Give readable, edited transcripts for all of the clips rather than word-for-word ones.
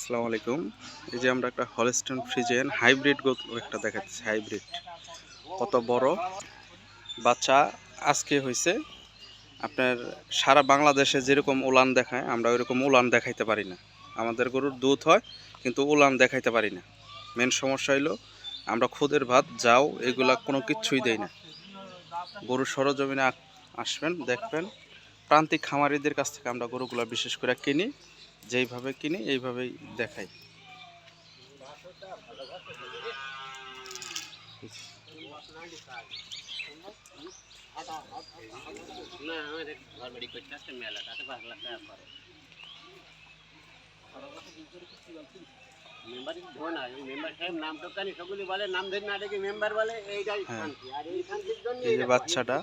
আসসালামু আলাইকুম। এই যে আমরা একটা হলস্টাইন ফ্রিজিয়ান হাইব্রিড গরু একটা দেখাচ্ছি। হাইব্রিড কত বড় বাচ্চা আজকে হয়েছে। আপনার সারা বাংলাদেশে যেরকম উলান দেখায় আমরা ওইরকম উলান দেখাইতে পারি না। আমাদের গরুর দুধ হয় কিন্তু উলান দেখাইতে পারি না। মেন সমস্যা হইলো আমরা খুদের ভাত যাও এগুলা কোনো কিচ্ছুই দেই না। গরুর সরজমিনে আসবেন, দেখবেন। প্রান্তিক খামারিদের কাছ থেকে আমরা গরুগুলা বিশেষ করে কিনি, যেইভাবে কিনি এইভাবেই দেখাই। এই যে বাচ্চাটা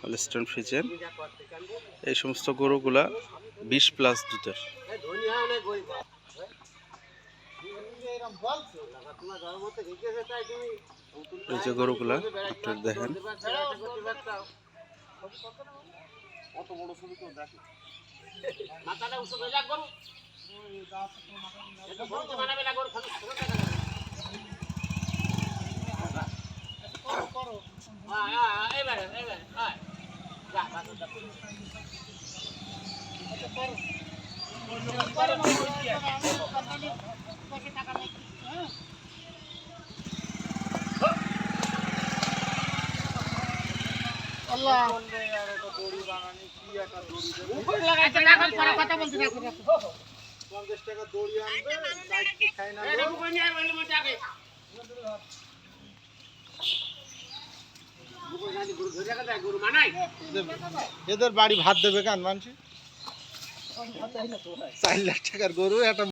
হলস্টাইন ফ্রিজিয়ান, এই সমস্ত গরুগুলা 20+ দুধের। এই যে গরুগুলা আপনারা দেখেন। এদের বাড়ি ভাত দেবে কেন মানুষ? 4 লাখ টাকার গরু একটা